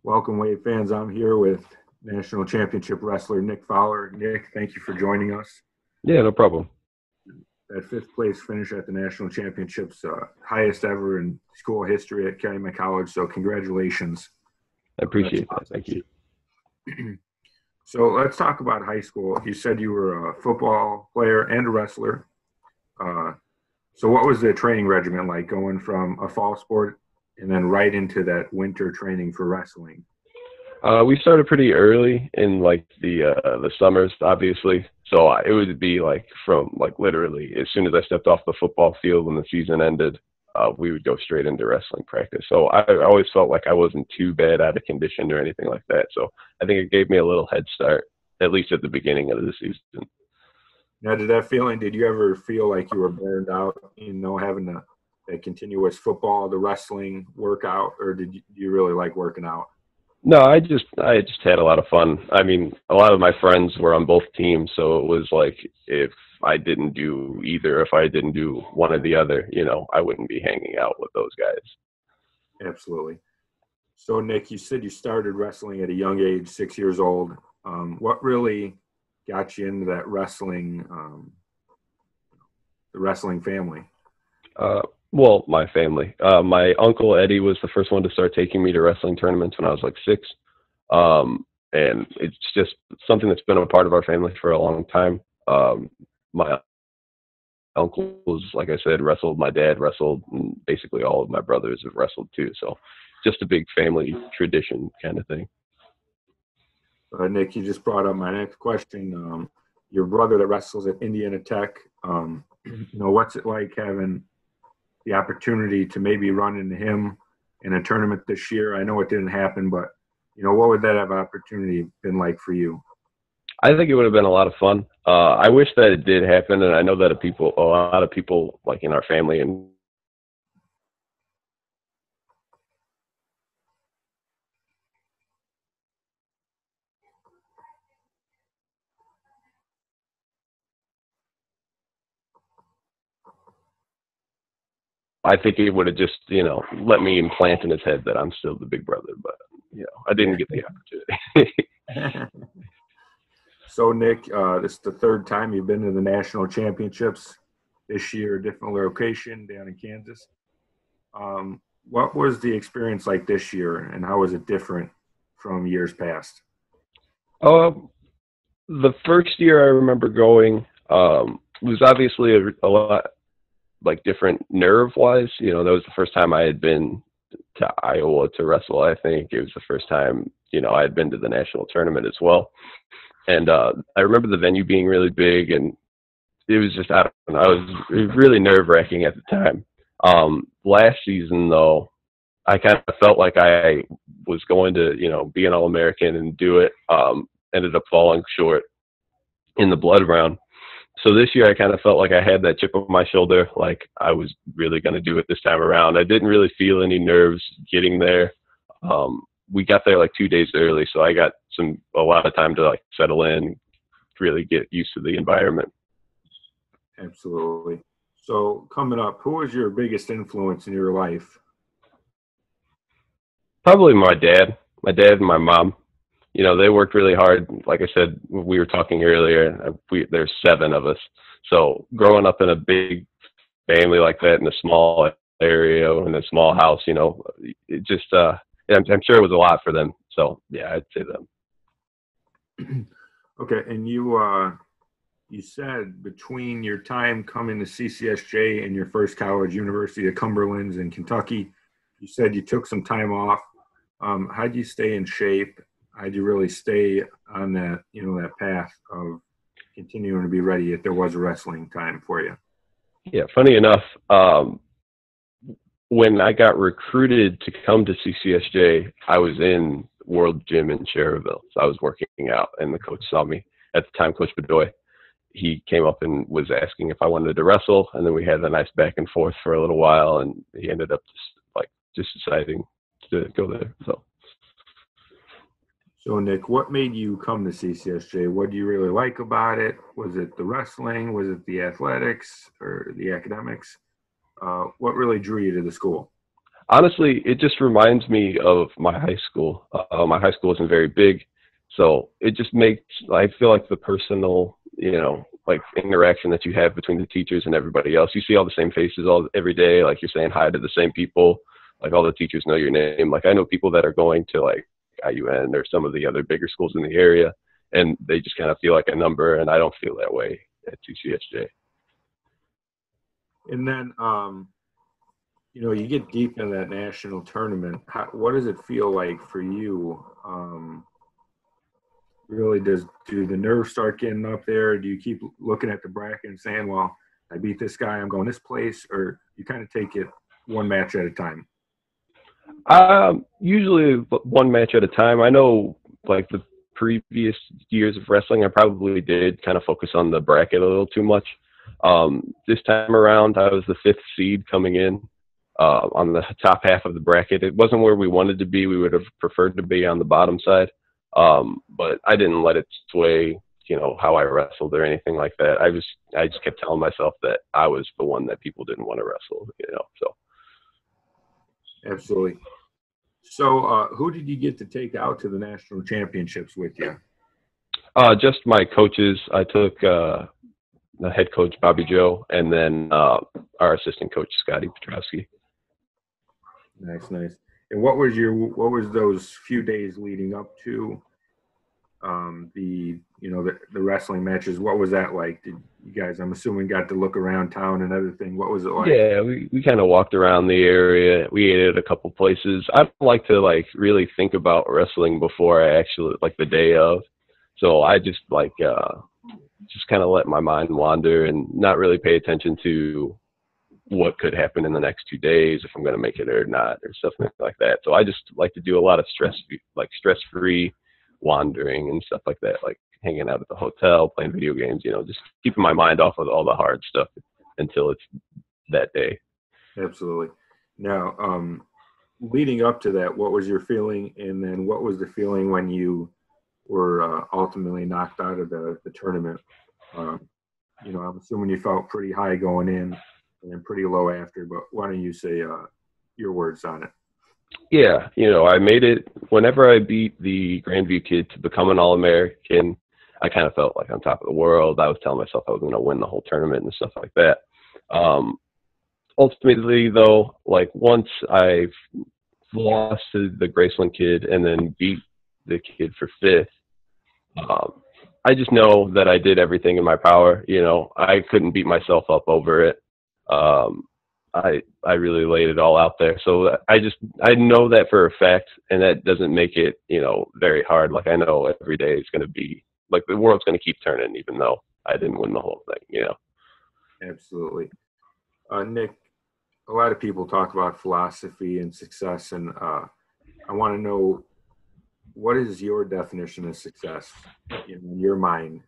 Welcome, Wave fans. I'm here with National Championship wrestler Nick Fowler. Nick, thank you for joining us. Yeah, no problem. That fifth place finish at the National Championships, highest ever in school history at Calumet College. So congratulations. I appreciate that. Thank you. So let's talk about high school. You said you were a football player and a wrestler. So what was the training regimen like going from a fall sport and then right into that winter training for wrestling? We started pretty early in like the summers, obviously. So it would be like from like literally as soon as I stepped off the football field when the season ended, we would go straight into wrestling practice. So I always felt like I wasn't too bad out of condition or anything like that. So I think it gave me a little head start, at least at the beginning of the season. Now, did you ever feel like you were burned out, having the continuous football, the wrestling workout, or did you really like working out? No, I just had a lot of fun. I mean, a lot of my friends were on both teams, so it was like if I didn't do either, if I didn't do one or the other, I wouldn't be hanging out with those guys. Absolutely. So, Nick, you said you started wrestling at a young age, 6 years old. What really got you into that wrestling, the wrestling family? Well, my family. My uncle Eddie was the first one to start taking me to wrestling tournaments when I was like 6. And it's just something that's been a part of our family for a long time. My uncles, like I said, wrestled. My dad wrestled, and basically all of my brothers have wrestled too. So just a big family tradition kind of thing. Nick, you just brought up my next question. Your brother that wrestles at Indiana Tech, what's it like having the opportunity to maybe run into him in a tournament this year? I know it didn't happen, but, what would that have opportunity been like for you? I think it would have been a lot of fun. I wish that it did happen, and I know that a lot of people like in our family and I think it would have just, let me implant in his head that I'm still the big brother, but, I didn't get the opportunity. So, Nick, this is the third time you've been to the national championships this year, different location down in Kansas. What was the experience like this year, and how was it different from years past? The first year I remember going was obviously a lot like different nerve-wise. That was the first time I had been to Iowa to wrestle. I think it was the first time, I had been to the national tournament as well. And I remember the venue being really big, and it was just, I don't know, it was really nerve-wracking at the time. Last season, though, I kind of felt like I was going to, be an All-American and do it. Ended up falling short in the blood round. So this year I kind of felt like I had that chip on my shoulder, like I was really going to do it this time around. I didn't really feel any nerves getting there. We got there like 2 days early, so I got a lot of time to like settle in, really get used to the environment. Absolutely. So coming up, who was your biggest influence in your life? Probably my dad and my mom. They worked really hard. Like I said, we were talking earlier, there's 7 of us. So growing up in a big family like that in a small area, in a small house, it just, I'm sure it was a lot for them. So, yeah, I'd say them. Okay, and you said between your time coming to CCSJ and your first college, University of Cumberland's in Kentucky, you said you took some time off. How'd you stay in shape? How'd you really stay on that, that path of continuing to be ready if there was a wrestling time for you? Yeah, funny enough, when I got recruited to come to CCSJ, I was in World Gym in Cherville. So I was working out, and the coach saw me. At the time, Coach Bedoy, he came up and was asking if I wanted to wrestle, and then we had a nice back and forth for a little while, and he ended up just deciding to go there. So, Nick, what made you come to CCSJ? What do you really like about it? Was it the wrestling? Was it the athletics or the academics? What really drew you to the school? Honestly, it just reminds me of my high school. My high school isn't very big, so it just makes, I feel like the personal, like interaction that you have between the teachers and everybody else. You see all the same faces every day. Like you're saying hi to the same people. Like all the teachers know your name. Like I know people that are going to like IUN or some of the other bigger schools in the area, and they just kind of feel like a number. And I don't feel that way at CCSJ. And then, you get deep in that national tournament. What does it feel like for you? Really, do the nerves start getting up there? Do you keep looking at the bracket and saying, well, I beat this guy, I'm going this place? Or you kind of take it one match at a time? Usually one match at a time. I know like the previous years of wrestling, I probably did kind of focus on the bracket a little too much. This time around, I was the 5th seed coming in on the top half of the bracket. It wasn't where we wanted to be. We would have preferred to be on the bottom side. But I didn't let it sway, how I wrestled or anything like that. I just kept telling myself that I was the one that people didn't want to wrestle, so. Absolutely. So, who did you get to take out to the national championships with you? Just my coaches. I took the head coach, Bobby Joe, and then our assistant coach, Scotty Petrowski. Nice. And what was those few days leading up to the wrestling matches? What was that like? Did you guys, I'm assuming, got to look around town and everything? What was it like? Yeah, we kind of walked around the area. We ate at a couple places. I don't like to really think about wrestling before I actually the day of. So I just just kind of let my mind wander and not really pay attention to what could happen in the next 2 days, if I'm going to make it or not, or stuff like that. So I just like to do a lot of stress-free wandering and stuff like that, like hanging out at the hotel, playing video games, just keeping my mind off of all the hard stuff until it's that day. Absolutely. Now, leading up to that, what was your feeling? And then what was the feeling when you were ultimately knocked out of the tournament? I'm assuming you felt pretty high going in and then pretty low after, but why don't you say your words on it? Yeah, I made it. Whenever I beat the Grandview kid to become an All-American, I kind of felt like on top of the world. I was telling myself I was going to win the whole tournament and stuff like that. Ultimately, though, once I've lost to the Graceland kid and then beat the kid for 5th, I just know that I did everything in my power. I couldn't beat myself up over it. I really laid it all out there. So I know that for a fact, and that doesn't make it, very hard. I know every day is going to be the world's going to keep turning, even though I didn't win the whole thing, Absolutely. Nick, a lot of people talk about philosophy and success, and I want to know, what is your definition of success in your mind?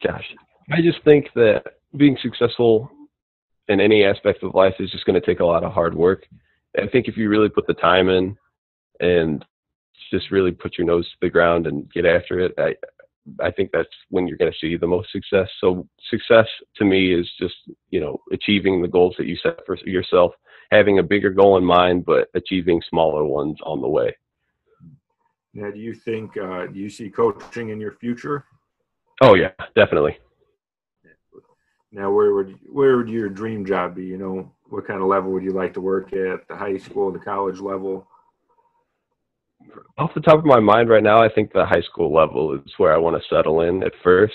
Gosh, I just think that being successful in any aspect of life is just going to take a lot of hard work. I think if you really put the time in and just really put your nose to the ground and get after it, I think that's when you're going to see the most success. So success to me is just, achieving the goals that you set for yourself, having a bigger goal in mind, but achieving smaller ones on the way. Now, do you think, do you see coaching in your future? Oh yeah, definitely. Now, where would your dream job be? What kind of level would you like to work at? The high school, the college level? Off the top of my mind right now, I think the high school level is where I want to settle in at first.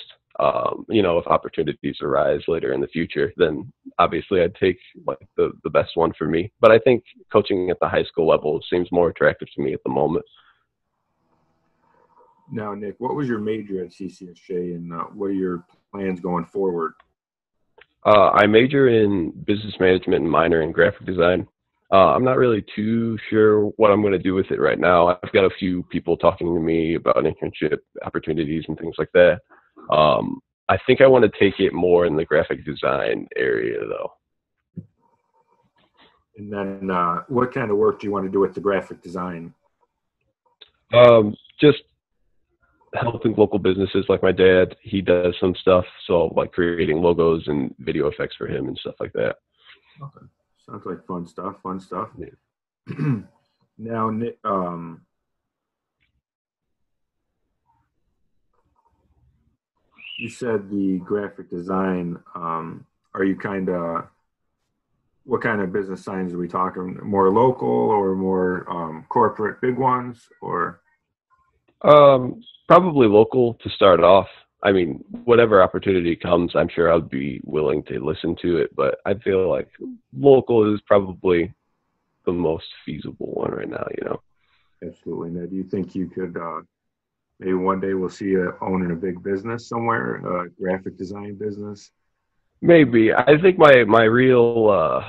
If opportunities arise later in the future, then obviously I'd take the best one for me. But I think coaching at the high school level seems more attractive to me at the moment. Now, Nick, what was your major at CCSJ, and what are your plans going forward? I major in business management and minor in graphic design. I'm not really too sure what I'm going to do with it right now. I've got a few people talking to me about internship opportunities and things like that. I think I want to take it more in the graphic design area, though. And then what kind of work do you want to do with the graphic design? Just helping local businesses. Like my dad, he does some stuff, so like creating logos and video effects for him and stuff like that. Okay. Sounds like fun stuff. Fun stuff. Yeah. Now, Nick, you said the graphic design. Are you what kind of business signs are we talking? More local or more corporate, big ones, or? Probably local to start off. I mean, whatever opportunity comes, I'm sure I'll be willing to listen to it, but I feel like local is probably the most feasible one right now, you know. Absolutely. Now, do you think you could maybe one day we'll see you owning a big business somewhere, a graphic design business? Maybe. I think my real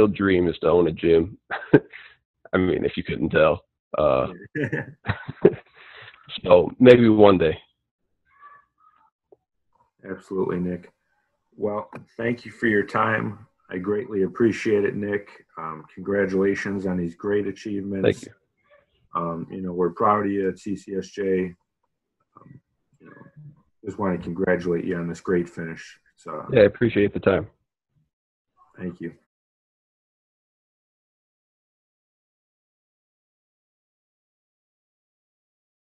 dream is to own a gym. I mean, if you couldn't tell. So maybe one day. Absolutely, Nick. Well, thank you for your time. I greatly appreciate it, Nick. Congratulations on these great achievements. Thank you. We're proud of you at CCSJ. You know, just want to congratulate you on this great finish. Yeah, I appreciate the time. Thank you.